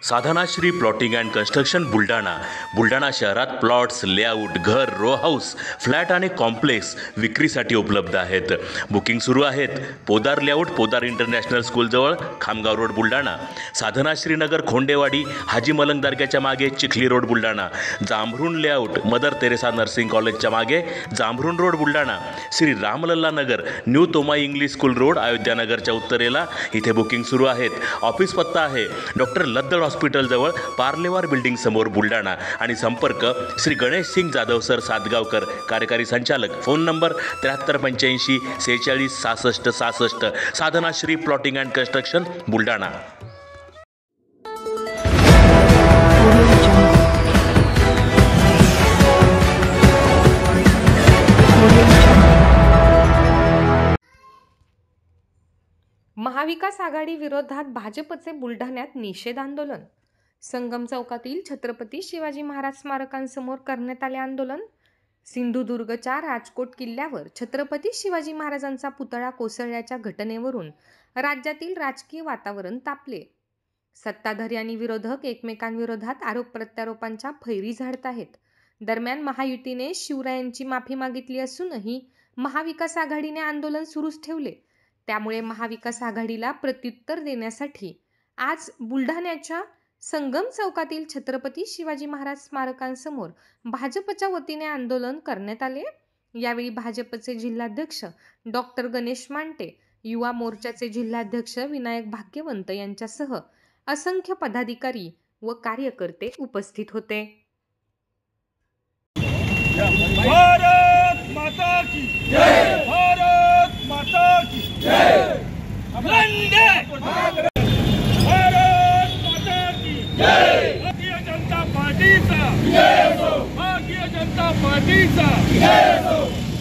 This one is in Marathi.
Sadhanashri plotting and construction Buldhana शहरात प्लॉट्स, लेआउट, घर, रो हाऊस, फ्लॅट आणि कॉम्प्लेक्स विक्रीसाठी उपलब्ध आहेत. बुकिंग सुरू आहेत. पोदार लेआउट, पोदार इंटरनॅशनल स्कूलजवळ, खामगाव रोड, बुलढाणा. साधनाश्री नगर, खोंडेवाडी, हाजी मलंग दर्ग्याच्या मागे, Chikhli road, Buldhana. Jambhrun layout, Mother Teresa nursing कॉलेजच्या मागे, Jambhrun road, Buldhana. Shri Ramlalla Nagar, new Tomai English school road, Ayodhya नगरच्या उत्तरेला. इथे बुकिंग सुरू आहेत. ऑफिस पत्ता आहे डॉक्टर लद्दड हॉस्पिटलजवळ, पार्लेवार बिल्डिंग समोर, बुलढाणा. आणि संपर्क श्री गणेश सिंग जाधव सर सातगावकर, कार्यकारी संचालक. Phone number 7385 46 66 66. Sadhanashri plotting and construction, Buldhana. Mahavikas Aghadi विरोधात भाजपचे बुलढाण्यात निषेध आंदोलन. संगम चौकातील छत्रपती शिवाजी महाराज स्मारकांसमोर करण्यात आले आंदोलन. सिंधुदुर्गच्या राजकोट किल्ल्यावर छत्रपती शिवाजी महाराजांचा पुतळा कोसळल्याच्या घटनेवरून राज्यातील राजकीय वातावरण तापले. सत्ताधारी आणि विरोधक एकमेकांविरोधात आरोप प्रत्यारोपांच्या फैरी झाडत आहेत. दरम्यान महायुतीने शिवरायांची माफी मागितली असूनही महाविकास आघाडीने आंदोलन सुरूच ठेवले. त्यामुळे महाविकास आघाडीला प्रत्युत्तर देण्यासाठी आज बुलढाण्याच्या संगम चौकातील छत्रपती शिवाजी महाराज स्मारकांसमोर भाजपच्या वतीने आंदोलन करण्यात आले. यावेळी भाजपचे जिल्हाध्यक्ष डॉक्टर गणेश मांटे, युवा मोर्चाचे जिल्हाध्यक्ष विनायक भाग्यवंत यांच्यासह असंख्य पदाधिकारी व कार्यकर्ते उपस्थित होते. भारत माता की जय, भारत माता की जय, वंदे भारत माता की जय. भारतीय जनता पार्टीचा जय हो, भारतीय जनता पार्टीचा जय हो.